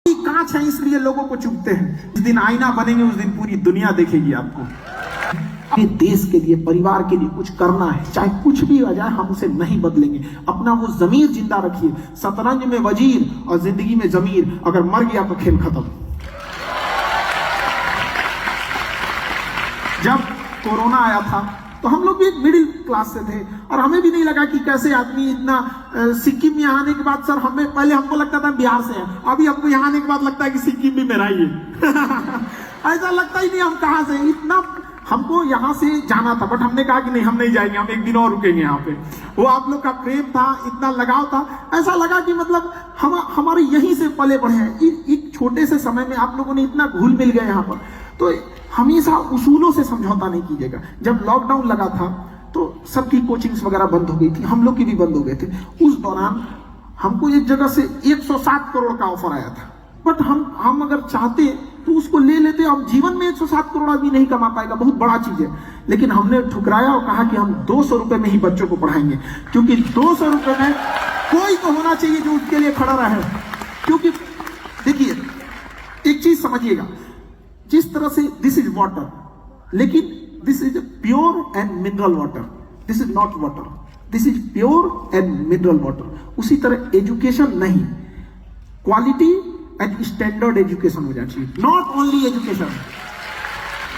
कांच है इसलिए लोगों को चुभते हैं। जिस दिन आईना बनेंगे उस दिन पूरी दुनिया देखेगी आपको। अपने देश के लिए, परिवार के लिए कुछ करना है, चाहे कुछ भी हो जाए, हम उसे नहीं बदलेंगे। अपना वो जमीर जिंदा रखिए। शतरंज में वजीर और जिंदगी में जमीर, अगर मर गया तो खेल खत्म। जब कोरोना आया था तो हम लोग भी एक मिडिल क्लास से थे और हमें भी नहीं लगा कि कैसे आदमी इतना सिक्किम में आने के बाद, सर हमें पहले हमको लगता था बिहार से है, अभी हमको यहाँ आने के बाद लगता है कि सिक्किम भी मेरा ही है। ऐसा लगता ही नहीं हम कहाँ से, इतना हमको यहाँ से जाना था, बट हमने कहा कि नहीं हम नहीं जाएंगे, हम एक दिन और रुकेंगे यहाँ पे। वो आप लोग का प्रेम था, इतना लगाव था, ऐसा लगा कि मतलब हम हमारे यहीं से पले बढ़े हैं। एक छोटे से समय में आप लोगों ने इतना घुल मिल गए यहाँ पर। तो हमेशा उसूलों से समझौता नहीं कीजिएगा। जब लॉकडाउन लगा था तो सबकी कोचिंग्स वगैरह बंद हो गई थी, हम लोग की भी बंद हो गए थे। उस दौरान हमको एक जगह से 107 करोड़ का ऑफर आया था, बट हम अगर चाहते तो उसको ले लेते। अब जीवन में 107 करोड़ आदमी नहीं कमा पाएगा, बहुत बड़ा चीज है, लेकिन हमने ठुकराया और कहा कि हम 200 रुपए में ही बच्चों को पढ़ाएंगे, क्योंकि 200 रुपए में कोई तो होना चाहिए जो उसके लिए खड़ा रहे। क्योंकि देखिए एक चीज समझिएगा, जिस तरह से दिस इज वाटर, लेकिन this is pure and mineral water, this is not water, this is pure and mineral water. उसी तरह एजुकेशन नहीं, क्वालिटी एंड स्टैंडर्ड एजुकेशन हो जाना चाहिए, नॉट ओनली एजुकेशन।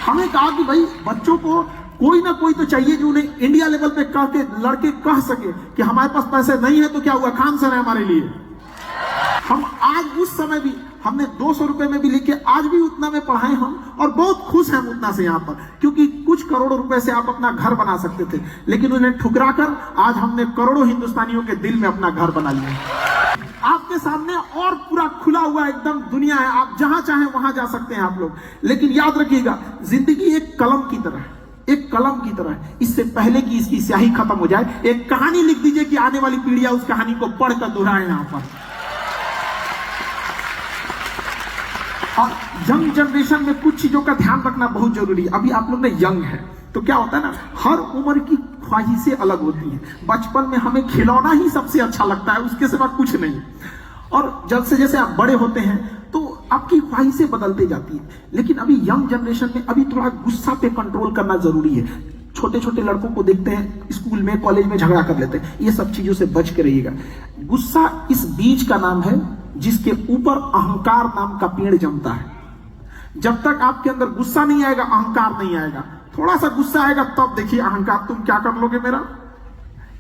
हमें कहा कि भाई बच्चों को कोई ना कोई तो चाहिए जो उन्हें इंडिया लेवल पे कह के लड़के कह सके कि हमारे पास पैसे नहीं है तो क्या हुआ, खान सर है हमारे लिए। हम आज उस समय भी हमने 200 रुपए में भी लिखे, आज भी उतना में पढ़ाए हम, और बहुत खुश हैं उतना से यहाँ पर, क्योंकि कुछ करोड़ रुपए से आप अपना घर बना सकते थे, लेकिन उन्हें ठुकरा कर आज हमने करोड़ों हिंदुस्तानियों के दिल में अपना घर बना लिया। आपके सामने और पूरा खुला हुआ एकदम दुनिया है, आप जहां चाहें वहां जा सकते हैं आप लोग। लेकिन याद रखिएगा, जिंदगी एक कलम की तरह है, एक कलम की तरह है। इससे पहले कि इसकी स्याही खत्म हो जाए, एक कहानी लिख दीजिए कि आने वाली पीढ़ियां उस कहानी को पढ़कर दोहराए यहाँ पर। और यंग जनरेशन में कुछ चीजों का ध्यान रखना बहुत जरूरी है। अभी आप लोग ने यंग है तो क्या होता है ना, हर उम्र की ख्वाहिशें अलग होती हैं। बचपन में हमें खिलौना ही सबसे अच्छा लगता है, उसके सिवा कुछ नहीं। और जैसे जैसे आप बड़े होते हैं तो आपकी ख्वाहिशें बदलती जाती है। लेकिन अभी यंग जनरेशन में अभी थोड़ा गुस्सा पे कंट्रोल करना जरूरी है। छोटे छोटे लड़कों को देखते हैं स्कूल में, कॉलेज में झगड़ा कर लेते हैं, ये सब चीजों से बच के रहिएगा। गुस्सा इस बीज का नाम है जिसके ऊपर अहंकार नाम का पेड़ जमता है। जब तक आपके अंदर गुस्सा नहीं आएगा, अहंकार नहीं आएगा। थोड़ा सा गुस्सा आएगा तब देखिए अहंकार, तुम क्या कर लोगे मेरा।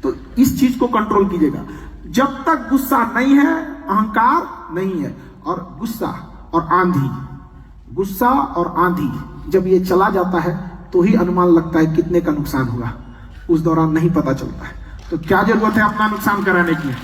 तो इस चीज को कंट्रोल कीजिएगा। जब तक गुस्सा नहीं है, अहंकार नहीं है। और गुस्सा और आंधी, गुस्सा और आंधी जब ये चला जाता है तो ही अनुमान लगता है कितने का नुकसान हुआ, उस दौरान नहीं पता चलता है। तो क्या जरूरत है अपना नुकसान कराने की।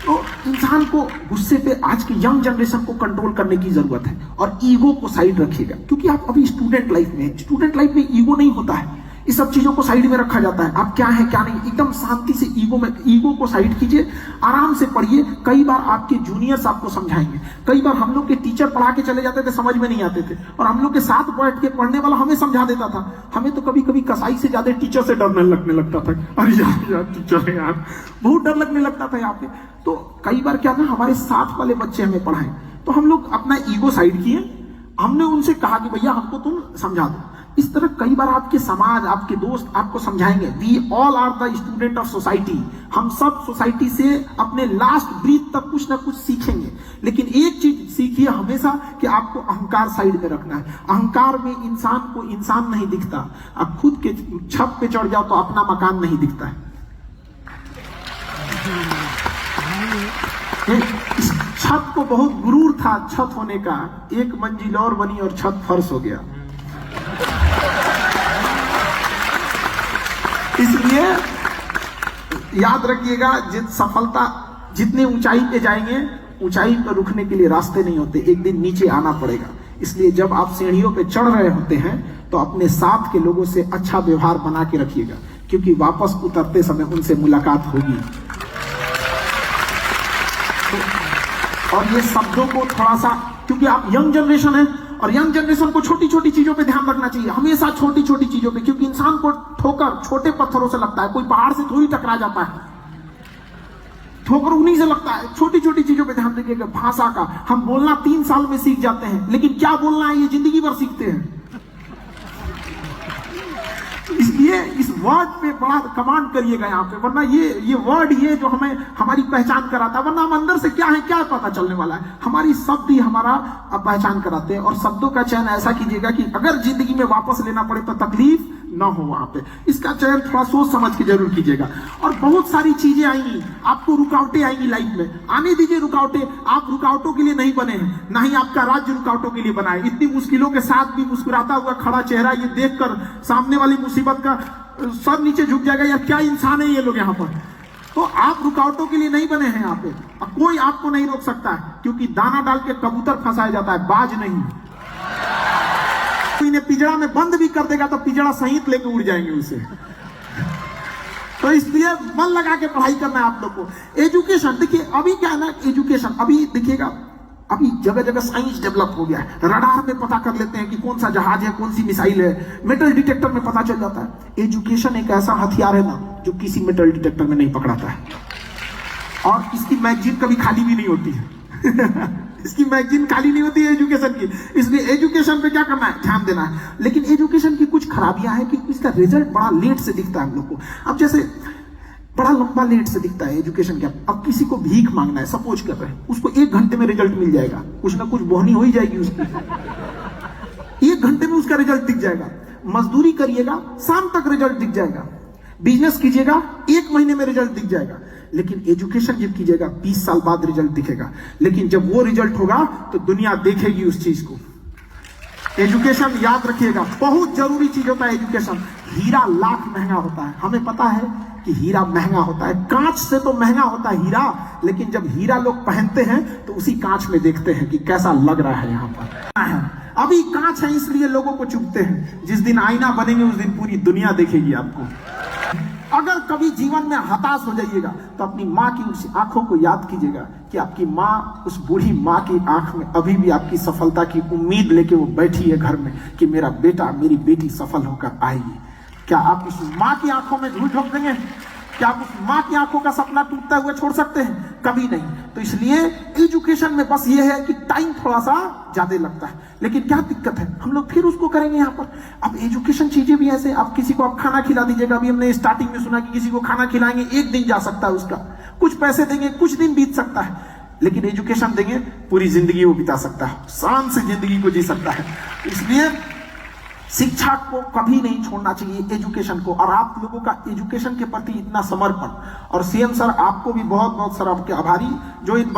तो इंसान को गुस्से पे, आज के यंग जनरेशन को कंट्रोल करने की जरूरत है। और ईगो को साइड रखिएगा, क्योंकि आप अभी स्टूडेंट लाइफ में हैं। स्टूडेंट लाइफ में ईगो नहीं होता है, इस सब चीजों को साइड में रखा जाता है। आप क्या है क्या नहीं, एकदम शांति से ईगो को साइड कीजिए, आराम से पढ़िए। कई बार आपके जूनियर्स आपको समझाएंगे। कई बार हम लोग के टीचर पढ़ा के चले जाते थे, समझ में नहीं आते थे, और हम लोग के साथ बैठ के पढ़ने वाला हमें समझा देता था। हमें तो कभी कभी कसाई से ज्यादा टीचर से डरने लगने लगता था। अरे यार टीचर है यार, बहुत डर लगने लगता था यहाँ पे। तो कई बार क्या ना, हमारे साथ वाले बच्चे हमें पढ़ाएं तो हम लोग अपना ईगो साइड किए, हमने उनसे कहा कि भैया हमको तुम समझा दो। इस तरह कई बार आपके समाज, आपके दोस्त आपको समझाएंगे। We all are the student of society. हम सब सोसाइटी से अपने लास्ट ब्रीथ तक कुछ ना कुछ सीखेंगे। लेकिन एक चीज सीखिए हमेशा कि आपको अहंकार साइड में रखना है। अहंकार में इंसान को इंसान नहीं दिखता। आप खुद के छत पे चढ़ जाओ तो अपना मकान नहीं दिखता है। इस छत को बहुत गुरूर था छत होने का, एक मंजिल और बनी और छत फर्श हो गया। इसलिए याद रखिएगा, सफलता जितने ऊंचाई पे जाएंगे, ऊंचाई पर रुकने के लिए रास्ते नहीं होते, एक दिन नीचे आना पड़ेगा। इसलिए जब आप सीढ़ियों पे चढ़ रहे होते हैं तो अपने साथ के लोगों से अच्छा व्यवहार बना के रखिएगा, क्योंकि वापस उतरते समय उनसे मुलाकात होगी। और ये शब्दों को थोड़ा सा, क्योंकि आप यंग जनरेशन है और यंग जनरेशन को छोटी छोटी चीजों पे ध्यान रखना चाहिए, हमेशा छोटी छोटी चीजों पे। क्योंकि इंसान को ठोकर छोटे पत्थरों से लगता है, कोई पहाड़ से थोड़ी टकरा जाता है। ठोकर उन्हीं से लगता है। छोटी छोटी चीजों पे ध्यान रखिएगा। भाषा का हम बोलना 3 साल में सीख जाते हैं, लेकिन क्या बोलना है ये जिंदगी भर सीखते हैं। इसलिए इस वर्ड पे बड़ा कमांड करिएगा यहाँ पे, वरना ये वर्ड ये जो हमें हमारी पहचान कराता है, वरना हम अंदर से क्या है क्या पता चलने वाला है। हमारी शब्द ही हमारा पहचान कराते हैं। और शब्दों का चयन ऐसा कीजिएगा कि अगर जिंदगी में वापस लेना पड़े तो तकलीफ ना हो वहां पे। इसका चयन थोड़ा सोच समझ के जरूर कीजिएगा। और बहुत सारी चीजें आएंगी, आपको रुकावटें आएंगी लाइफ में, आने दीजिए रुकावटें। आप रुकावटों के लिए नहीं बने हैं, ना ही आपका राज्य रुकावटों के लिए बना है। इतनी मुश्किलों के साथ भी मुस्कुराता हुआ खड़ा चेहरा ये देखकर सामने वाली मुसीबत का सर नीचे झुक जाएगा, यार क्या इंसान है ये लोग यहाँ पर। तो आप रुकावटों के लिए नहीं बने हैं यहाँ पे। अब कोई आपको नहीं रोक सकता है, क्योंकि दाना डाल के कबूतर फंसाया जाता है, बाज नहीं। इन्हें पिंजड़ा में बंद भी कर देगा तो पिंजड़ा सहित लेके उड़ जाएंगे उसे। तो इसलिए मन लगा के पढ़ाई करना है आप लोग को। एजुकेशन देखिए, अभी क्या है ना, एजुकेशन अभी देखिएगा, अभी जगह जगह साइंस डेवलप हो गया है। रडार में पता कर लेते हैं कि कौन सा जहाज है, कौन सी मिसाइल है, मेटल डिटेक्टर में पता चल जाता है। एजुकेशन एक ऐसा हथियार है ना जो किसी मेटल डिटेक्टर में नहीं पकड़ाता है। और इसकी मैगजीन कभी खाली भी नहीं होती है। इसकी मैगजीन खाली नहीं होती है एजुकेशन की। इसलिए एजुकेशन पे क्या करना है, ध्यान देना है। लेकिन एजुकेशन की कुछ खराबियां हैं कि इसका रिजल्ट बड़ा लेट से दिखता है हम लोग को। अब जैसे बड़ा लंबा लेट से दिखता है एजुकेशन क्या। अब किसी को भीख मांगना है, सपोज कर रहे हैं, उसको 1 घंटे में रिजल्ट मिल जाएगा, कुछ ना कुछ बोहनी हो ही जाएगी उसकी। 1 घंटे में उसका रिजल्ट दिख जाएगा। मजदूरी करिएगा, शाम तक रिजल्ट दिख जाएगा। बिजनेस कीजिएगा, 1 महीने में रिजल्ट दिख जाएगा। लेकिन एजुकेशन जब कीजिएगा 20 साल बाद रिजल्ट दिखेगा। लेकिन जब वो रिजल्ट होगा तो दुनिया देखेगी उस चीज को। एजुकेशन याद रखिएगा, बहुत जरूरी चीज होता है एजुकेशन। हीरा लाख महंगा होता है, हमें पता है कि हीरा महंगा होता है। कांच से तो महंगा होता है हीरा, लेकिन जब हीरा लोग पहनते हैं तो उसी कांच में देखते हैं कि कैसा लग रहा है। यहाँ पर अभी कांच है इसलिए लोगों को चुभते हैं, जिस दिन आईना बनेंगे उस दिन पूरी दुनिया देखेगी आपको। अगर कभी जीवन में हताश हो जाइएगा तो अपनी माँ की उस आंखों को याद कीजिएगा कि आपकी माँ, उस बूढ़ी माँ की आंख में अभी भी आपकी सफलता की उम्मीद लेके वो बैठी है घर में कि मेरा बेटा, मेरी बेटी सफल होकर आएगी। क्या आप इस माँ की आंखों में धूल झोंक देंगे? क्या आप उस माँ की आंखों का सपना टूटता हुआ छोड़ सकते हैं? कभी नहीं। तो इसलिए एजुकेशन में बस ये है कि टाइम थोड़ा सा ज्यादा लगता है, लेकिन क्या दिक्कत है, हम लोग फिर उसको करेंगे यहाँ पर। अब एजुकेशन चीजें भी ऐसे, आप किसी को आप खाना खिला दीजिएगा। अभी हमने स्टार्टिंग में सुना कि किसी को खाना खिलाएंगे, 1 दिन जा सकता है उसका, कुछ पैसे देंगे, कुछ दिन बीत सकता है। लेकिन एजुकेशन देंगे, पूरी जिंदगी वो बिता सकता है, शान से जिंदगी को जी सकता है। इसलिए शिक्षा को कभी नहीं छोड़ना चाहिए, एजुकेशन को। और आप लोगों का एजुकेशन के प्रति इतना समर्पण, और सीएम सर आपको भी बहुत बहुत सर आपके आभारी, जो इन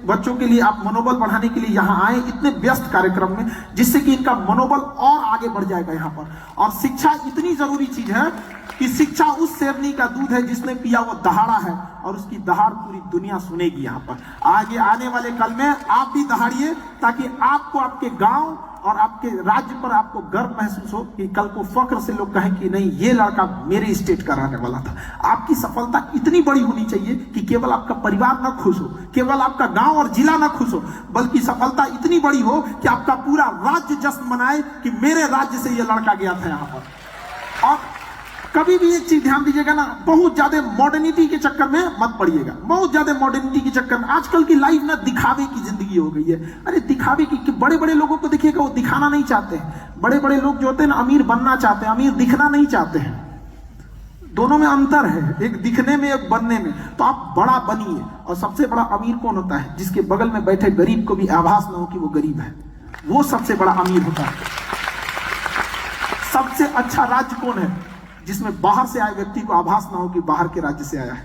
बच्चों के लिए आप मनोबल बढ़ाने के लिए यहाँ आए इतने व्यस्त कार्यक्रम में, जिससे कि इनका मनोबल और आगे बढ़ जाएगा यहाँ पर। और शिक्षा इतनी जरूरी चीज है कि शिक्षा उस शेरनी का दूध है जिसने पिया वो दहाड़ा है, और उसकी दहाड़ पूरी दुनिया सुनेगी यहाँ पर। आगे आने वाले कल में आप भी दहाड़िए, ताकि आपको आपके गांव और आपके राज्य पर आपको गर्व महसूस हो कि कल को फख्र से लोग कहें कि नहीं, ये लड़का मेरे स्टेट का रहने वाला था। आपकी सफलता इतनी बड़ी होनी चाहिए कि केवल आपका परिवार ना खुश हो, केवल आपका गांव और जिला ना खुश हो, बल्कि सफलता इतनी बड़ी हो कि आपका पूरा राज्य जश्न मनाए कि मेरे राज्य से ये लड़का गया था यहाँ पर। और कभी भी एक चीज ध्यान दीजिएगा ना, बहुत ज्यादा मॉडर्निटी के चक्कर में मत पड़िएगा। बहुत ज्यादा मॉडर्निटी के चक्कर में आजकल की लाइफ ना दिखावे की जिंदगी हो गई है। अरे दिखावे की, कि बड़े बड़े लोगों को देखिएगा, वो दिखाना नहीं चाहते हैं। बड़े बड़े लोग जो होते हैं ना, अमीर बनना चाहते हैं, अमीर दिखना नहीं चाहते हैं। दोनों में अंतर है, एक दिखने में, एक बनने में। तो आप बड़ा बनिए। और सबसे बड़ा अमीर कौन होता है? जिसके बगल में बैठे गरीब को भी आभास ना हो कि वो गरीब है, वो सबसे बड़ा अमीर होता है। सबसे अच्छा राज्य कौन है? जिसमें बाहर से आए व्यक्ति को आभास ना हो कि बाहर के राज्य से आया है।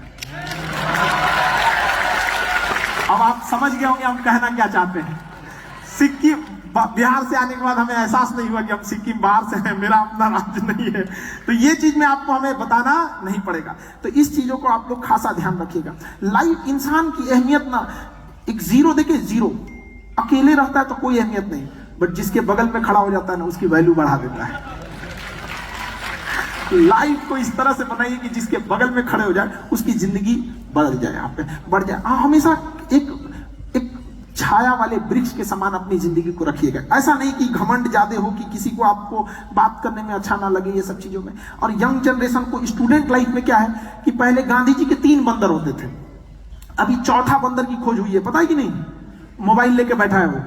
अब आप समझ गए होंगे हम कहना क्या चाहते हैं। सिक्किम, बिहार से आने के बाद हमें एहसास नहीं हुआ कि हम सिक्किम बाहर से हैं, मेरा अपना राज्य नहीं है। तो ये चीज में आपको हमें बताना नहीं पड़ेगा। तो इस चीजों को आप लोग खासा ध्यान रखिएगा। लाइफ, इंसान की अहमियत ना, एक जीरो देखिए, जीरो अकेले रहता है तो कोई अहमियत नहीं, बट जिसके बगल में खड़ा हो जाता है ना, उसकी वैल्यू बढ़ा देता है। लाइफ को इस तरह से बनाइए कि जिसके बगल में खड़े हो जाए उसकी जिंदगी बदल जाए, यहाँ पे बढ़ जाए। हमेशा एक छाया वाले वृक्ष के समान अपनी जिंदगी को रखिएगा। ऐसा नहीं कि घमंड ज्यादा हो कि किसी को आपको बात करने में अच्छा ना लगे, ये सब चीजों में। और यंग जनरेशन को, स्टूडेंट लाइफ में क्या है कि पहले गांधी जी के 3 बंदर होते थे। अभी चौथा बंदर की खोज हुई है, पता है कि नहीं? मोबाइल लेके बैठा है वो,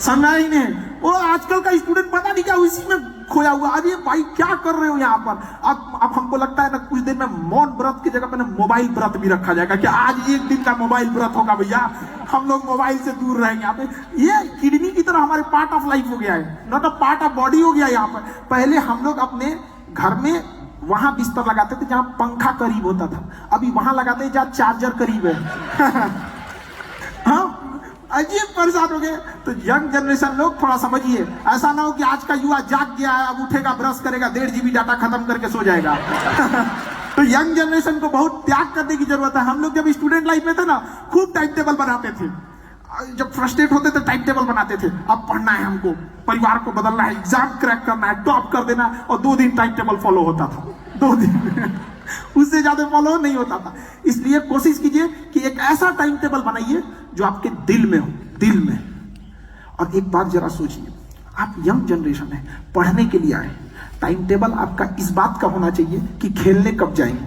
समझा ही नहीं। वो आजकल का स्टूडेंट पता नहीं क्या इसी में खोया हुआ। अरे भाई क्या कर रहे हो यहाँ पर? अब हमको लगता है ना कुछ दिन में मौन व्रत की जगह पे ना मोबाइल व्रत भी रखा जाएगा कि आज एक दिन का मोबाइल व्रत होगा भैया, हम लोग मोबाइल से दूर रहेंगे। यहाँ पे ये किडनी की तरह हमारे पार्ट ऑफ लाइफ हो गया है, not a part of body हो गया यहाँ पर। पहले हम लोग अपने घर में वहां बिस्तर लगाते थे जहां पंखा करीब होता था, अभी वहां लगाते हैं जहां चार्जर करीब है। हाँ, अजीब परेशान हो गए। तो यंग जनरेशन लोग थोड़ा समझिए, ऐसा ना हो कि आज का युवा जाग गया है, अब उठेगा ब्रश करेगा 1.5 GB डाटा खत्म करके सो जाएगा। तो यंग जनरेशन को बहुत त्याग करने की जरूरत है। हम लोग जब स्टूडेंट लाइफ में थे ना, खूब टाइम टेबल बनाते थे, जब फ्रस्ट्रेट होते थे टाइम टेबल बनाते थे, अब पढ़ना है हमको, परिवार को बदलना है, एग्जाम क्रैक करना है, टॉप कर देना है, और 2 दिन टाइम टेबल फॉलो होता था, 2 दिन उससे ज्यादा फॉलो नहीं होता था। इसलिए कोशिश कीजिए कि एक ऐसा टाइम टेबल बनाइए जो आपके दिल में हो, दिल में। और एक बात जरा सोचिए, आप यंग जनरेशन है, पढ़ने के लिए आए, टाइम टेबल आपका इस बात का होना चाहिए कि खेलने कब जाएंगे,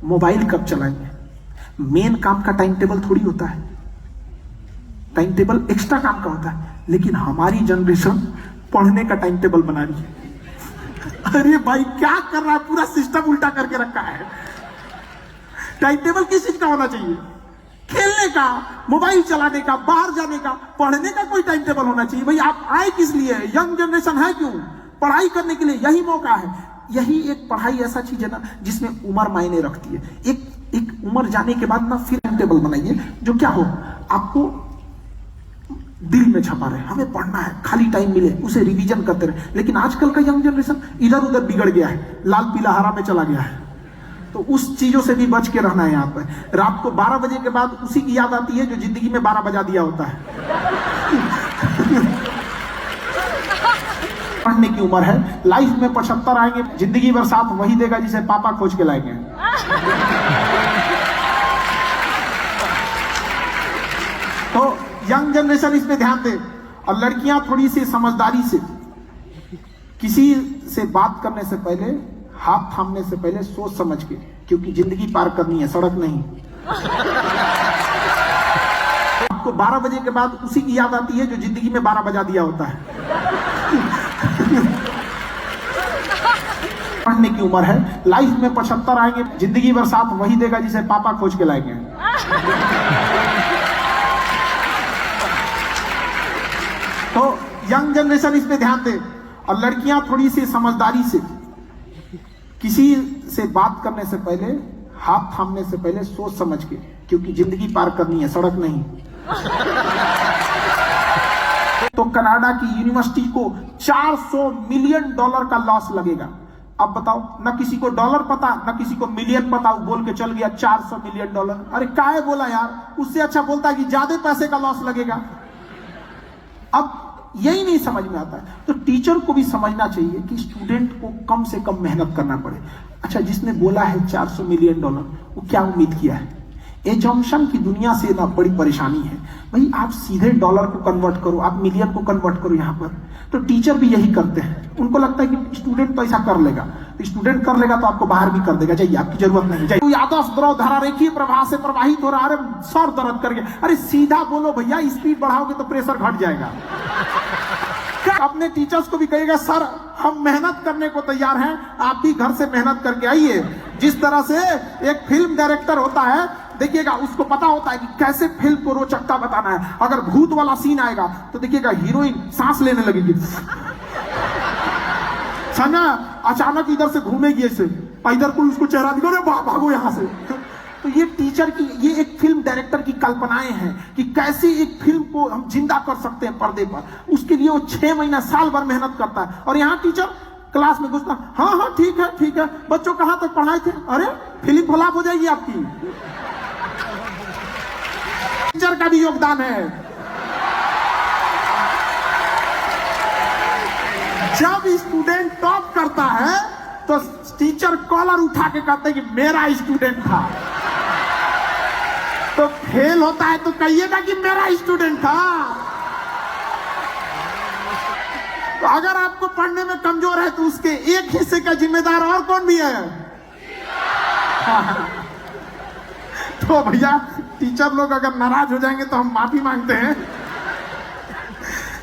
मोबाइल कब चलाएंगे। मेन काम का टाइम टेबल थोड़ी होता है, टाइम टेबल एक्स्ट्रा काम का होता है। लेकिन हमारी जनरेशन पढ़ने का टाइम टेबल बना रही है। अरे भाई क्या कर रहा है, पूरा सिस्टम उल्टा करके रखा है। टाइम टेबल किस चीज का होना चाहिए? खेलने का, मोबाइल चलाने का, बाहर जाने का। पढ़ने का कोई टाइम टेबल होना चाहिए। भाई आप आए किस लिए? यंग जनरेशन है क्यों? पढ़ाई करने के लिए, यही मौका है। यही एक पढ़ाई ऐसा चीज है ना जिसमें उम्र मायने रखती है। एक उम्र जाने के बाद ना फिर टाइम टेबल बनाइए जो क्या हो, आपको दिल में छपा रहे, हमें पढ़ना है, खाली टाइम मिले उसे रिवीजन करते रहे। लेकिन आजकल का यंग जनरेशन इधर उधर बिगड़ गया है, लाल पीला हरा में चला गया है। तो उस चीजों से भी बच के रहना है। यहाँ पर रात को 12 बजे के बाद उसी की याद आती है जो जिंदगी में 12 बजा दिया होता है। पढ़ने की उम्र है, लाइफ में 75 आएंगे, जिंदगी भर साथ वही देगा जिसे पापा खोज के लाएंगे। तो यंग जनरेशन इस पे ध्यान दे। और लड़कियां थोड़ी सी समझदारी से, किसी से बात करने से पहले, हाथ थामने से पहले सोच समझ के, क्योंकि जिंदगी पार करनी है, सड़क नहीं। आपको 12 बजे के बाद उसी की याद आती है जो जिंदगी में 12 बजा दिया होता है। पढ़ने की उम्र है, लाइफ में 75 आएंगे, जिंदगी भर साथ वही देगा जिसे पापा खोज के लाएंगे। तो यंग जनरेशन इस पे ध्यान दे। और लड़कियां थोड़ी सी समझदारी से, किसी से बात करने से पहले, हाथ थामने से पहले सोच समझ के, क्योंकि जिंदगी पार करनी है, सड़क नहीं। तो कनाडा की यूनिवर्सिटी को $400 मिलियन का लॉस लगेगा। अब बताओ, ना किसी को डॉलर पता, ना किसी को मिलियन पता, वो बोल के चल गया $400 मिलियन। अरे काहे बोला यार, उससे अच्छा बोलता है कि ज्यादा पैसे का लॉस लगेगा। अब यही नहीं समझ में आता है। तो टीचर को भी समझना चाहिए कि स्टूडेंट को कम से कम मेहनत करना पड़े। अच्छा, जिसने बोला है $400 मिलियन, वो क्या उम्मीद किया है? एजम्पशन की दुनिया से ना बड़ी परेशानी है। भाई आप सीधे डॉलर को कन्वर्ट करो, आप मिलियन को कन्वर्ट करो यहाँ पर। तो टीचर भी यही करते हैं, उनको लगता है कि स्टूडेंट तो ऐसा कर लेगा, स्टूडेंट कर लेगा तो आपको बाहर भी कर देगा, जाइए आपकी जरूरत नहीं। जाइए आदर्श द्रव धारा रेखीय प्रवाह से प्रवाहित हो रहा है, सर दर्द कर गया। अरे सीधा बोलो भैया, स्पीड बढ़ाओगे तो प्रेशर घट जाएगा। अपने टीचर्स को भी कहेगा, सर हम मेहनत करने को तैयार हैं, आप भी घर से मेहनत करके आइए। जिस तरह से एक फिल्म डायरेक्टर होता है, देखिएगा उसको पता होता है कि कैसे फिल्म को रोचकता बताना है। अगर भूत वाला सीन आएगा तो देखिएगा हीरोइन सांस लेने लगेगी, समझा? अचानक इधर से घूमेगी ऐसे, इधर कोई उसको चेहरा दिखा, अरे भागो यहां से। तो ये टीचर की, ये एक फिल्म डायरेक्टर की कल्पनाएं हैं कि कैसे एक फिल्म को हम जिंदा कर सकते हैं पर्दे पर। उसके लिए वो 6 महीना साल भर मेहनत करता है। और यहाँ टीचर क्लास में घुसता, हाँ हाँ ठीक है ठीक है, बच्चों कहां तक पढ़ाए थे? अरे फिल्म फ्लॉप हो जाएगी आपकी। टीचर का भी योगदान है। जब स्टूडेंट टॉप करता है तो टीचर कॉलर उठा के कहते हैं कि मेरा स्टूडेंट था। तो फेल होता है तो कहिएगा कि मेरा स्टूडेंट था। तो अगर आपको पढ़ने में कमजोर है तो उसके एक हिस्से का जिम्मेदार और कौन भी है? तो भैया टीचर लोग अगर नाराज हो जाएंगे तो हम माफी मांगते हैं।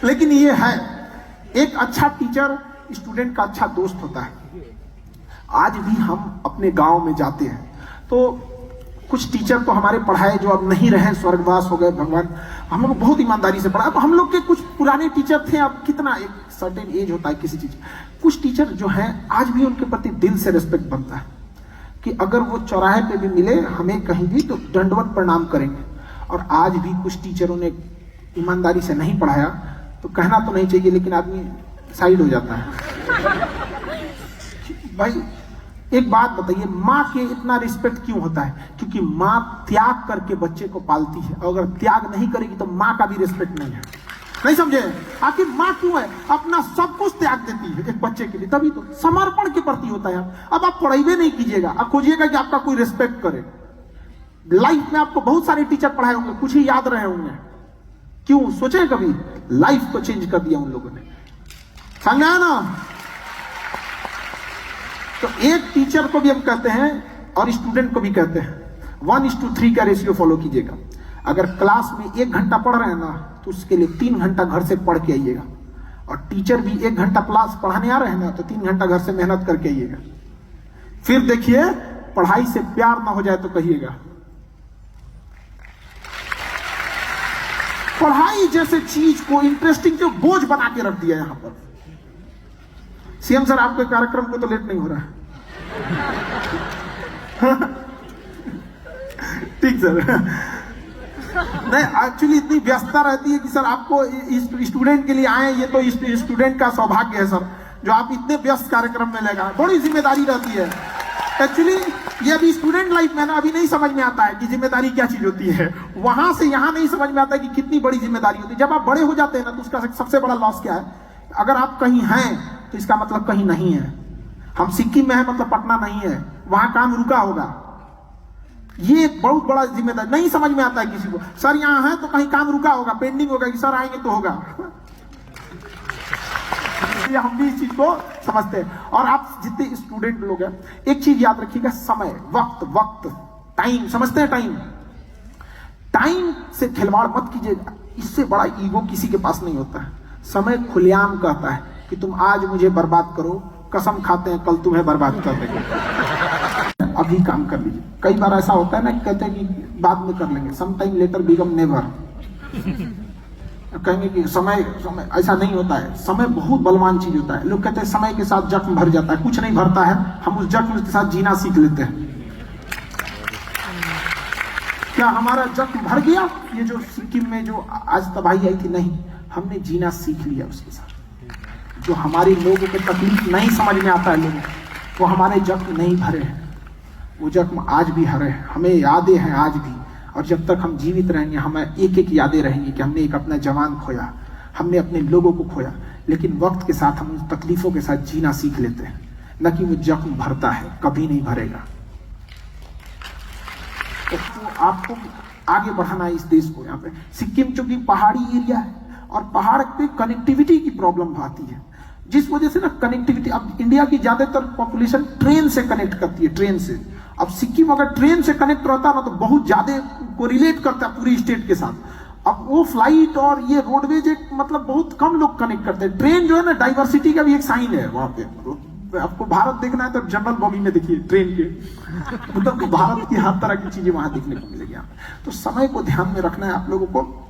लेकिन ये है, एक अच्छा टीचर स्टूडेंट का अच्छा दोस्त होता है। आज भी हम अपने गांव में जाते हैं तो कुछ टीचर तो हमारे पढ़ाए जो अब नहीं रहे, स्वर्गवास हो गए भगवान, हम लोग बहुत ईमानदारी से पढ़ा। तो हम लोग के कुछ पुराने टीचर थे, अब कितना एक सर्टेन एज होता है किसी चीज, कुछ टीचर जो हैं आज भी उनके प्रति दिल से रिस्पेक्ट बनता है कि अगर वो चौराहे पे भी मिले हमें कहीं भी तो दंडवत प्रणाम करेंगे। और आज भी कुछ टीचरों ने ईमानदारी से नहीं पढ़ाया तो कहना तो नहीं चाहिए, लेकिन आदमी साइड हो जाता है। भाई एक बात बताइए, माँ के इतना रिस्पेक्ट क्यों होता है? क्योंकि माँ त्याग करके बच्चे को पालती है, और अगर त्याग नहीं करेगी तो माँ का भी रिस्पेक्ट नहीं है। नहीं समझे? आखिर माँ क्यों है? अपना सब कुछ त्याग देती है एक बच्चे के लिए, तभी तो समर्पण के प्रति होता है। अब आप पढ़ाई नहीं कीजिएगा, आप खोजिएगा कि आपका कोई रिस्पेक्ट करे। लाइफ में आपको बहुत सारे टीचर पढ़ाए होंगे, कुछ ही याद रहे होंगे, क्यों सोचे कभी? लाइफ को चेंज कर दिया उन लोगों ने, समझ आया ना? तो एक टीचर को भी हम कहते हैं और स्टूडेंट को भी कहते हैं 1:3 का रेशियो फॉलो कीजिएगा। अगर क्लास में 1 घंटा पढ़ रहे हैं ना तो उसके लिए 3 घंटा घर से पढ़ के आइएगा, और टीचर भी 1 घंटा क्लास पढ़ाने आ रहे हैं ना तो 3 घंटा घर से मेहनत करके आइएगा। फिर देखिए पढ़ाई से प्यार ना हो जाए तो कहिएगा। पढ़ाई जैसे चीज को इंटरेस्टिंग जो बोझ बना के रख दिया यहां पर। सीएम सर आपके कार्यक्रम को तो लेट नहीं हो रहा है? ठीक सर। नहीं, एक्चुअली इतनी व्यस्तता रहती है कि सर आपको स्टूडेंट के लिए आए, ये तो स्टूडेंट का सौभाग्य है सर जो आप इतने व्यस्त कार्यक्रम में लगा। बड़ी जिम्मेदारी रहती है एक्चुअली। ये अभी स्टूडेंट लाइफ में ना अभी नहीं समझ में आता है कि जिम्मेदारी क्या चीज होती है। वहां से यहां नहीं समझ में आता है कि कितनी बड़ी जिम्मेदारी होती है। जब आप बड़े हो जाते हैं ना तो उसका सबसे बड़ा लॉस क्या है? अगर आप कहीं हैं तो इसका मतलब कहीं नहीं है। हम सिक्किम में है मतलब पटना नहीं है, वहां काम रुका होगा। ये एक बहुत बड़ा जिम्मेदारी नहीं समझ में आता है किसी को। सर यहां है तो कहीं काम रुका होगा, पेंडिंग होगा कि सर आएंगे तो होगा। हम भी इस चीज को समझते हैं। और आप जितने स्टूडेंट लोग हैं एक चीज याद रखिएगा, समय, वक्त, टाइम, समझते हैं टाइम? टाइम से खिलवाड़ मत कीजिएगा। इससे बड़ा ईगो किसी के पास नहीं होता है। समय खुलेआम कहता है कि तुम आज मुझे बर्बाद करो, कसम खाते हैं कल तुम्हें बर्बाद कर देंगे। अभी काम कर लीजिए। कई बार ऐसा होता है ना, कहते हैं कि बाद में कर लेंगे, some time later become never. कहेंगे कि समय ऐसा नहीं होता है। समय बहुत बलवान चीज होता है। लोग कहते हैं समय के साथ जख्म भर जाता है, कुछ नहीं भरता है, हम उस जख्म के साथ जीना सीख लेते हैं। क्या हमारा जख्म भर गया? ये जो सिक्किम में जो आज तबाही आई थी, नहीं, हमने जीना सीख लिया उसके साथ। जो हमारे लोगों को तकलीफ नहीं समझ में आता है, लोगों वो हमारे जख्म नहीं भरे हैं, वो जख्म आज भी हरे हैं, हमें यादें हैं आज भी। और जब तक हम जीवित रहेंगे हमें एक एक यादें रहेंगी कि हमने एक अपना जवान खोया, हमने अपने लोगों को खोया। लेकिन वक्त के साथ हम उन तकलीफों के साथ जीना सीख लेते हैं, न कि वो जख्म भरता है, कभी नहीं भरेगा। तो आपको आगे बढ़ाना है इस देश को। यहाँ पे सिक्किम चूंकि पहाड़ी एरिया है और पहाड़ पे कनेक्टिविटी की प्रॉब्लम आती है, जिस वजह से ना कनेक्टिविटी, अब इंडिया की ज्यादातर पॉपुलेशन ट्रेन से कनेक्ट करती है, ट्रेन से। अब सिक्किम अगर ट्रेन से कनेक्ट रहता ना तो बहुत ज्यादा को रिलेट करता है पूरी स्टेट के साथ। अब वो फ्लाइट और ये रोडवेज एक मतलब बहुत कम लोग कनेक्ट करते हैं। ट्रेन जो है ना डाइवर्सिटी का भी एक साइन है वहां पे। आपको भारत देखना है तो जनरल बॉगी में देखिए ट्रेन के, मतलब भारत की हर तरह की चीजें वहां देखने को मिलेगी। तो समय को ध्यान में रखना है आप लोगों को।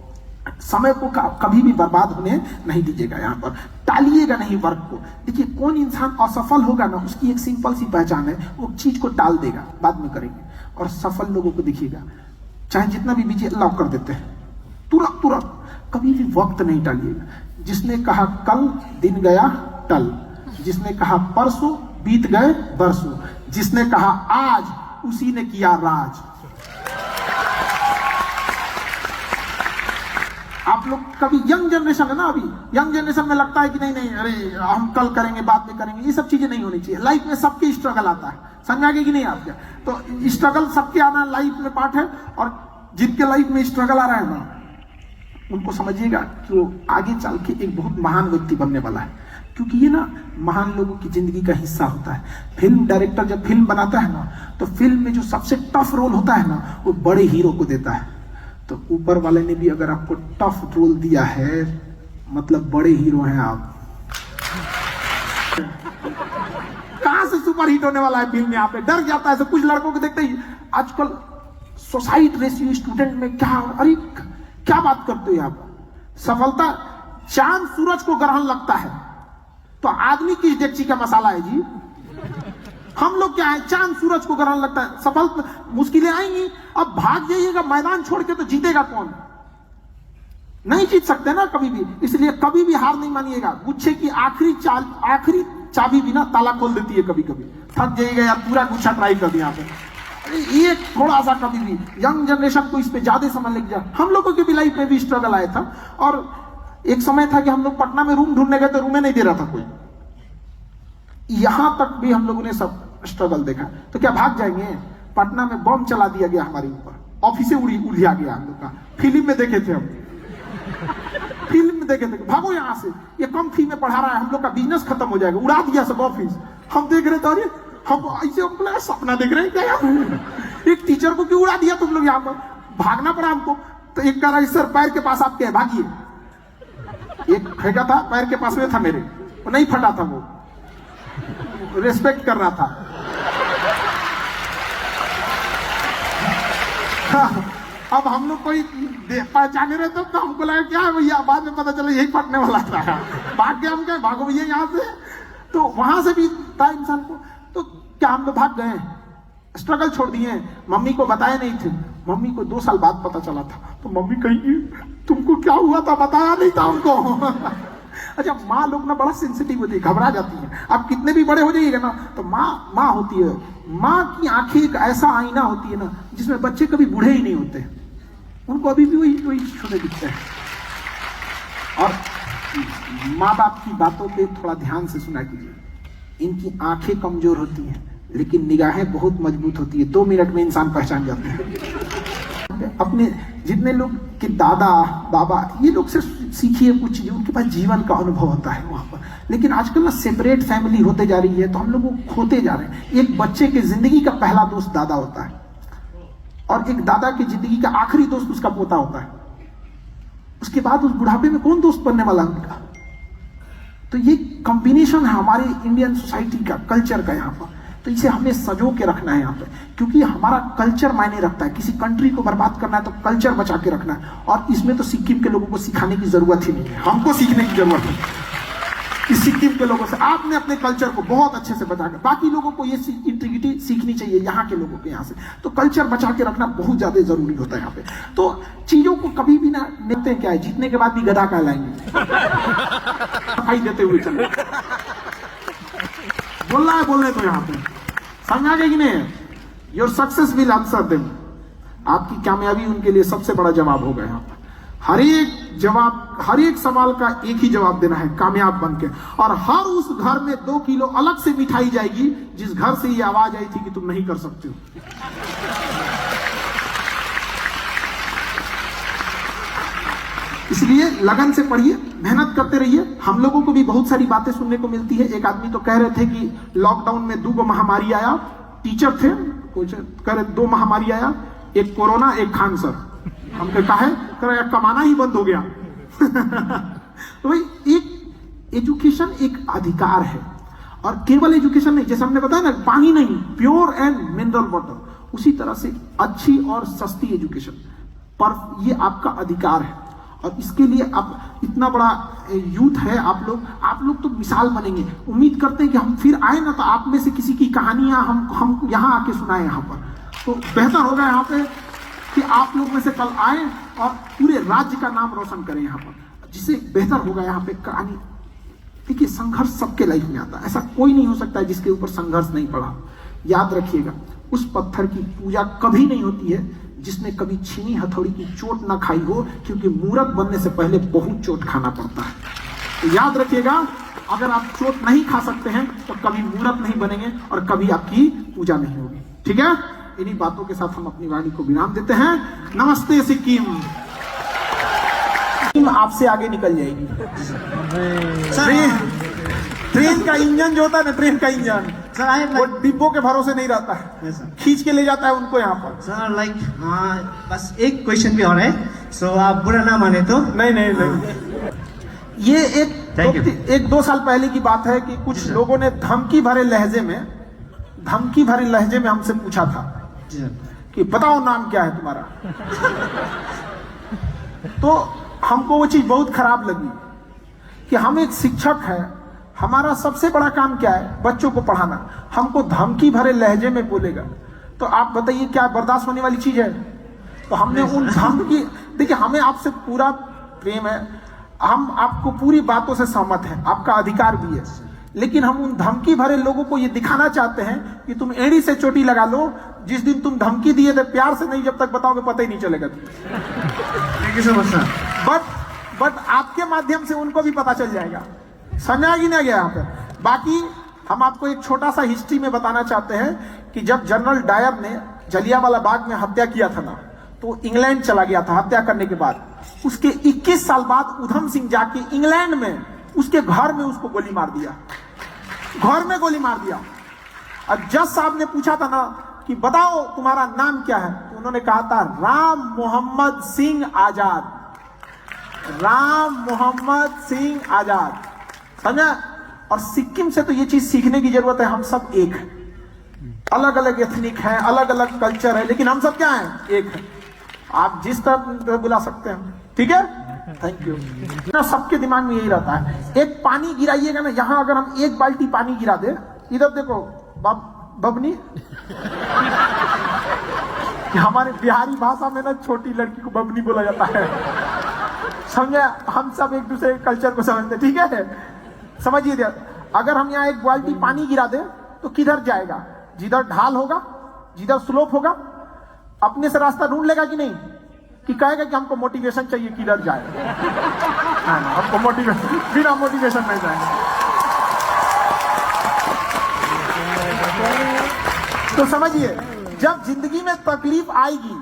समय को कभी भी बर्बाद होने नहीं दीजिएगा। यहाँ पर टालिएगा नहीं वर्क को। देखिए कौन इंसान असफल होगा ना, उसकी एक सिंपल सी पहचान है, वो चीज को टाल देगा, बाद में करेंगे। और सफल लोगों को देखिएगा, चाहे जितना भी बिजी अल्लाह कर देते हैं, तुरंत कभी भी वक्त नहीं टालिएगा। जिसने कहा कल दिन गया टल, जिसने कहा परसों बीत गए बरसों, जिसने कहा आज उसी ने किया राज। आप लोग कभी यंग जनरेशन है ना, अभी यंग जनरेशन में लगता है कि नहीं अरे हम कल करेंगे बाद में करेंगे, ये सब चीजें नहीं होनी चाहिए। लाइफ में सबके स्ट्रगल आता है, समझ आगे कि नहीं आपके? तो स्ट्रगल सबके आना लाइफ में पार्ट है। और जिनके लाइफ में स्ट्रगल आ रहा है ना, उनको समझिएगा कि वो आगे चल के एक बहुत महान व्यक्ति बनने वाला है। क्योंकि ये ना महान लोगों की जिंदगी का हिस्सा होता है। फिल्म डायरेक्टर जब फिल्म बनाता है ना, तो फिल्म में जो सबसे टफ रोल होता है ना, वो बड़े हीरो को देता है। तो ऊपर वाले ने भी अगर आपको टफ रोल दिया है, मतलब बड़े हीरो हैं आप। कहां से सुपर हिट होने वाला है फिल्म? यहाँ पे डर जाता है। कुछ लड़कों को देखते ही आजकल सोसाइटी रेशियो स्टूडेंट में क्या, अरे क्या बात करते हो आप? सफलता चांद सूरज को ग्रहण लगता है, तो आदमी किस डेगची का मसाला है जी? हम लोग क्या है, चांद सूरज को ग्रहण लगता है। सफल मुश्किलें आएंगी, अब भाग जाइएगा मैदान छोड़ के, तो जीतेगा कौन? नहीं जीत सकते ना कभी भी। इसलिए कभी भी हार नहीं मानिएगा। गुच्छे की आखिरी चाबी भी ना ताला खोल देती है कभी कभी। थक जाइएगा यार, पूरा गुच्छा ट्राई कर दिया आपने, ये थोड़ा सा कभी भी यंग जनरेशन को इस पे ज्यादा समझ लग जाए। हम लोगों के भी लाइफ में भी स्ट्रगल आया था, और एक समय था कि हम लोग पटना में रूम ढूंढने गए तो रूमें नहीं दे रहा था कोई। यहां तक भी हम लोगों ने सब स्ट्रगल देखा। तो क्या भाग जाएंगे? पटना में बम चला दिया गया हमारे ऊपर, ऑफिसे उड़िया गया हम लोग का। फिल्म में देखे थे हम, फिल्म में देखे थे। भागो यहां से, ये कम फी में पढ़ा रहा है, हम लोग का बिजनेस खत्म हो जाएगा। उड़ा दिया सब ऑफिस। हम देख रहे थे, अरे हम ऐसे हमको लगा सपना देख रहे हैं क्या यार? एक टीचर को क्यों उड़ा दिया तुम लोग? यहाँ पर भागना पड़ा हमको। तो एक कह रहा है सर पैर के पास आपके भागिए। एक फेंका था, पैर के पास में था मेरे, वो नहीं फटा था, वो रेस्पेक्ट कर रहा था। अब हम लोग कोई पहचाने रहे तो हमको लगा क्या है भैया, बाद में पता चला यही फटने वाला था। भाग गया, हम क्या भागो भैया यहाँ से। तो वहां से भी था इंसान को। तो क्या हम लोग भाग गए, स्ट्रगल छोड़ दिए? मम्मी को बताया नहीं थे। मम्मी को 2 साल बाद पता चला था। तो मम्मी कहेगी तुमको क्या हुआ था, बताया नहीं था हमको। अच्छा, माँ लोग ना बड़ा सेंसिटिव होती है, घबरा जाती है। आप कितने भी बड़े हो जाइएगा ना, तो माँ होती है। माँ की आंखें एक ऐसा आईना होती है ना, जिसमें बच्चे कभी बूढ़े ही नहीं होते, उनको अभी भी वही छोटे दिखते हैं। और माँ बाप की बातों पे थोड़ा ध्यान से सुना कीजिए। इनकी आंखें कमजोर होती हैं, लेकिन निगाहें बहुत मजबूत होती है। 2 मिनट में इंसान पहचान जाते हैं। अपने जितने लोग के दादा बाबा, ये लोग से सीखिए कुछ चीजें, उनके पास जीवन का अनुभव होता है वहां पर। लेकिन आजकल ना सेपरेट फैमिली होते जा रही है, तो हम लोग वो खोते जा रहे हैं। एक बच्चे की जिंदगी का पहला दोस्त दादा होता है, और एक दादा की जिंदगी का आखिरी दोस्त उसका पोता होता है। उसके बाद उस बुढ़ापे में कौन दोस्त बनने वाला उनका? तो ये कॉम्बिनेशन है हमारे इंडियन सोसाइटी का, कल्चर का यहाँ पर। तो इसे हमें सजो के रखना है यहाँ पे, क्योंकि हमारा कल्चर मायने रखता है। किसी कंट्री को बर्बाद करना है तो कल्चर बचा के रखना है। और इसमें तो सिक्किम के लोगों को सिखाने की जरूरत ही नहीं है, हमको सीखने की जरूरत है। कि सिक्किम के लोगों से आपने अपने कल्चर को बहुत अच्छे से बचा के, बाकी लोगों को ये इंटीग्रिटी सीखनी चाहिए यहाँ के लोगों के यहाँ से। तो कल्चर बचा के रखना बहुत ज्यादा जरूरी होता है यहाँ पे। तो चीजों को कभी भी ना देखते हैं क्या है, जीतने के बाद भी गधा कहलाएंगे, सफाई देते हुए चले। बोलना है तो यहाँ पे समझा गए कि नहीं? Your success will answer them. आपकी कामयाबी उनके लिए सबसे बड़ा जवाब होगा यहाँ पर। हर एक सवाल का एक ही जवाब देना है, कामयाब बन के। और हर उस घर में 2 किलो अलग से मिठाई जाएगी जिस घर से ये आवाज आई थी कि तुम नहीं कर सकते हो। इसलिए लगन से पढ़िए, मेहनत करते रहिए। हम लोगों को भी बहुत सारी बातें सुनने को मिलती है। एक आदमी तो कह रहे थे कि लॉकडाउन में 2 महामारी आया, टीचर थे कुछ कह रहे 2 महामारी आया, एक कोरोना एक खान सर। हम कहा है कमाना ही बंद हो गया। तो भाई एक एजुकेशन एक अधिकार है, और केवल एजुकेशन नहीं, जैसे हमने बताया ना, पानी नहीं, प्योर एंड मिनरल वाटर, उसी तरह से अच्छी और सस्ती एजुकेशन, पर ये आपका अधिकार है। और इसके लिए आप इतना बड़ा यूथ है आप लोग तो मिसाल बनेंगे। उम्मीद करते हैं कि हम फिर आए ना, तो आप में से किसी की कहानियां हम यहाँ आके सुनाए यहाँ पर, तो बेहतर होगा यहाँ पे कि आप लोग में से कल आए और पूरे राज्य का नाम रोशन करें यहाँ पर, जिससे बेहतर होगा यहाँ पे कहानी। देखिए, संघर्ष सबके लाइफ में आता है, ऐसा कोई नहीं हो सकता है जिसके ऊपर संघर्ष नहीं पड़ा। याद रखिएगा, उस पत्थर की पूजा कभी नहीं होती है जिसने कभी छीनी हथौड़ी की चोट ना खाई हो, क्योंकि मूर्त बनने से पहले बहुत चोट खाना पड़ता है। तो याद रखिएगा, अगर आप चोट नहीं खा सकते हैं तो कभी मूर्त नहीं बनेंगे और कभी आपकी पूजा नहीं होगी। ठीक है, इन्हीं बातों के साथ हम अपनी वाणी को विराम देते हैं। नमस्ते सिक्किम। आपसे आगे निकल जाएगी। ट्रेन का इंजन जो होता है ना, ट्रेन का इंजन Sir, I am वो like, डिब्बों के भरोसे नहीं रहता है, yes, sir. खींच के ले जाता है उनको यहाँ पर। Sir, like, बस एक क्वेश्चन भी और है, so आप बुरा ना माने तो। नहीं नहीं नहीं, ये Thank you. एक दो साल पहले की बात है कि कुछ लोगों ने धमकी भरे लहजे में हमसे पूछा था जी सर। कि बताओ नाम क्या है तुम्हारा। तो हमको वो चीज बहुत खराब लगी कि हम एक शिक्षक हैं, हमारा सबसे बड़ा काम क्या है, बच्चों को पढ़ाना, हमको धमकी भरे लहजे में बोलेगा तो आप बताइए क्या बर्दाश्त होने वाली चीज है। तो हमने उन धमकी, देखिए हमें आपसे पूरा प्रेम है, हम आपको पूरी बातों से सहमत हैं, आपका अधिकार भी है, लेकिन हम उन धमकी भरे लोगों को ये दिखाना चाहते हैं कि तुम एड़ी से चोटी लगा लो, जिस दिन तुम धमकी दिए थे प्यार से नहीं, जब तक बताओगे पता ही नहीं चलेगा। Thank you so much, sir. But आपके माध्यम से उनको भी पता चल जाएगा, समझा कि नहीं गया यहाँ पे। बाकी हम आपको एक छोटा सा हिस्ट्री में बताना चाहते हैं कि जब जनरल डायर ने जलियांवाला बाग में हत्या किया था ना, तो इंग्लैंड चला गया था हत्या करने के बाद। उसके 21 साल बाद उधम सिंह जाके इंग्लैंड में उसके घर में उसको गोली मार दिया, घर में गोली मार दिया। और जज साहब ने पूछा था ना कि बताओ तुम्हारा नाम क्या है, तो उन्होंने कहा था राम मोहम्मद सिंह आजाद, राम मोहम्मद सिंह आजाद, समझा। और सिक्किम से तो ये चीज सीखने की जरूरत है, हम सब एक हैं, अलग अलग एथनिक हैं, अलग अलग कल्चर है, लेकिन हम सब क्या हैं, एक हैं। आप जिस तरह बुला सकते हैं, ठीक है, थैंक यू ना। सबके दिमाग में यही रहता है, एक पानी गिराइएगा ना, यहां अगर हम एक बाल्टी पानी गिरा दे, इधर देखो बबनी, हमारे बिहारी भाषा में ना छोटी लड़की को बबनी बोला जाता है, समझे। हम सब एक दूसरे कल्चर को समझते, ठीक है, समझिए। अगर हम यहाँ एक बाल्टी पानी गिरा दे तो किधर जाएगा, जिधर ढाल होगा, जिधर स्लोप होगा, अपने से रास्ता ढूंढ लेगा कि नहीं, कि कहेगा कि हमको मोटिवेशन चाहिए किधर जाए। हमको मोटिवेशन, बिना मोटिवेशन नहीं जाएगा। तो समझिए, जब जिंदगी में तकलीफ आएगी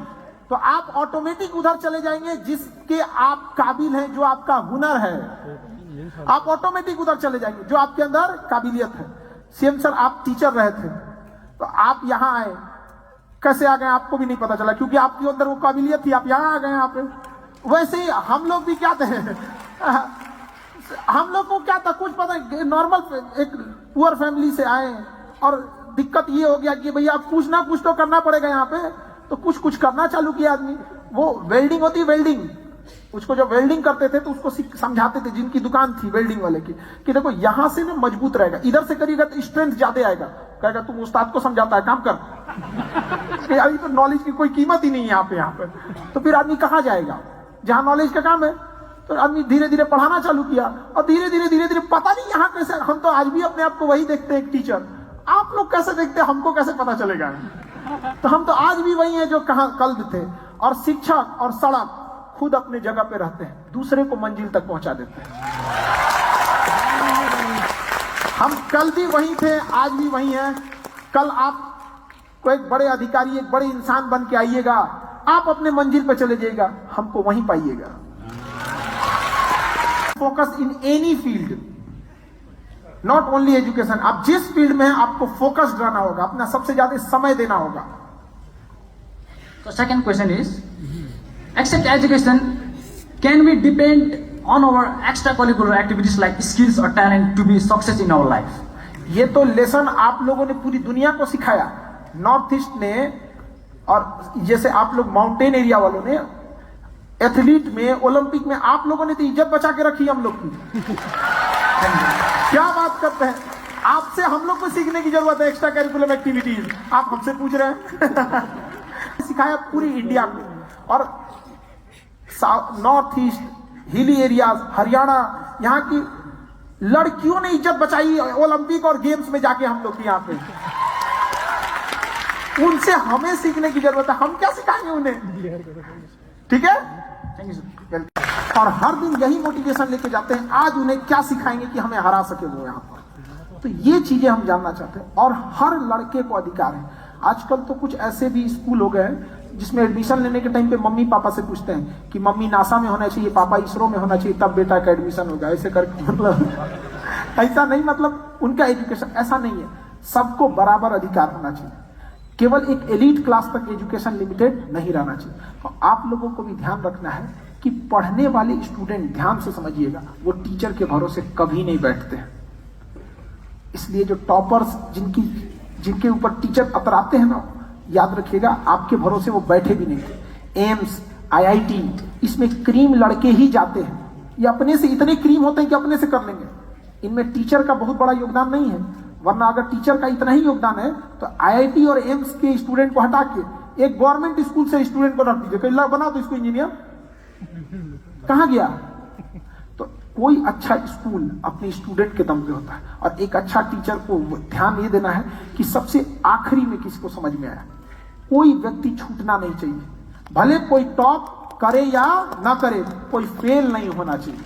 तो आप ऑटोमेटिक उधर चले जाएंगे जिसके आप काबिल हैं, जो आपका हुनर है, आप ऑटोमेटिक उधर चले जाएंगे, जो आपके अंदर काबिलियत है। सीएम सर, आप टीचर रहे थे तो आप यहाँ आए, कैसे आ गए आपको भी नहीं पता चला, क्योंकि आपके अंदर वो काबिलियत थी, आप यहाँ आ गए यहाँ पे। वैसे ही हम लोग भी क्या थे, हम लोग को क्या था कुछ पता, नॉर्मल एक पुअर फैमिली से आए और दिक्कत ये हो गया कि भैया कुछ ना कुछ तो करना पड़ेगा यहाँ पे, तो कुछ करना चालू किया आदमी। वो वेल्डिंग होती है, वेल्डिंग, उसको जब वेल्डिंग करते थे तो उसको समझाते थे, जिनकी दुकान थी वेल्डिंग वाले की, कि देखो यहां से ना मजबूत रहेगा, इधर से करिएगा तो स्ट्रेंथ ज्यादा आएगा, कहेगा तुम उस्ताद को समझाता है, काम कर। अभी तो नॉलेज की कोई कीमत ही नहीं है यहाँ पे। तो फिर आदमी कहाँ जाएगा, जहां नॉलेज का काम है। तो आदमी धीरे धीरे पढ़ाना चालू किया और धीरे धीरे पता नहीं यहाँ कैसे, हम तो आज भी अपने आप को वही देखते हैं एक टीचर, आप लोग कैसे देखते हैं, हमको कैसे पता चलेगा। तो हम तो आज भी वही हैं जो कहाँ कल थे। और शिक्षक और सड़क खुद अपने जगह पे रहते हैं, दूसरे को मंजिल तक पहुंचा देते हैं। हम कल भी वही थे, आज भी वही हैं। कल आप को एक बड़े अधिकारी, एक बड़े इंसान बन के आइएगा, आप अपने मंजिल पे चले जाइएगा, हमको वहीं पाइएगा। Focus in any field, not only education. आप जिस फील्ड में हैं आपको फोकस्ड रहना होगा, अपना सबसे ज्यादा समय देना होगा। So second question is, except education, can we depend on our extracurricular activities like skills or talent to be success in our life? ये तो लेसन आप लोगों ने पूरी दुनिया को सिखाया, नॉर्थ ईस्ट ने, और जैसे आप लोग माउंटेन एरिया वालों ने, एथलीट में, ओलंपिक में आप लोगों ने तो इज्जत बचा के रखी हम लोग की। क्या बात करते हैं, आपसे हम लोग को सीखने की जरूरत है एक्स्ट्रा करिकुलर एक्टिविटीज, आप हमसे पूछ रहे हैं। सिखाया पूरी इंडिया में, और north east, hilly areas, Haryana, यहाँ की लड़कियों ने इज्जत बचाई ओलंपिक और गेम्स में जाके हम लोग की यहाँ पे। उनसे हमें सीखने की जरूरत है, हम क्या सिखाएंगे उन्हें, ठीक है। Thank you sir. और हर दिन यही मोटिवेशन लेके जाते हैं, आज उन्हें क्या सिखाएंगे कि हमें हरा सके वो यहाँ पर। तो ये चीजें हम जानना चाहते हैं, और हर लड़के को अधिकार है। आजकल तो कुछ ऐसे भी स्कूल हो गए हैं जिसमें एडमिशन लेने के टाइम पे मम्मी पापा से पूछते हैं कि मम्मी नासा में होना चाहिए, पापा इसरो में होना चाहिए, तब बेटा का एडमिशन होगा, ऐसे करके मतलब ऐसा नहीं, मतलब उनका एजुकेशन ऐसा नहीं है, सबको बराबर अधिकार होना चाहिए, केवल एक एलीट क्लास तक एजुकेशन लिमिटेड नहीं रहना चाहिए। तो आप लोगों को भी ध्यान रखना है कि पढ़ने वाले स्टूडेंट, ध्यान से समझिएगा, वो टीचर के भरोसे कभी नहीं बैठते हैं। इसलिए जो टॉपर्स जिनके ऊपर टीचर अतराते हैं ना, याद रखिएगा आपके भरोसे वो बैठे भी नहीं थे। एम्स, IIT, इसमें क्रीम लड़के ही जाते हैं, ये अपने से इतने क्रीम होते हैं कि अपने से कर लेंगे, इनमें टीचर का बहुत बड़ा योगदान नहीं है। वरना अगर टीचर का इतना ही योगदान है तो IIT और एम्स के स्टूडेंट को हटा के एक गवर्नमेंट स्कूल से स्टूडेंट को रख दीजिए, कहीं बना दो इसको इंजीनियर, कहां गया? तो कोई अच्छा स्कूल अपने स्टूडेंट के दम पे होता है, और एक अच्छा टीचर को ध्यान ये देना है कि सबसे आखिरी में किसको समझ में आया, कोई व्यक्ति छूटना नहीं चाहिए, भले कोई टॉप करे या ना करे, कोई फेल नहीं होना चाहिए।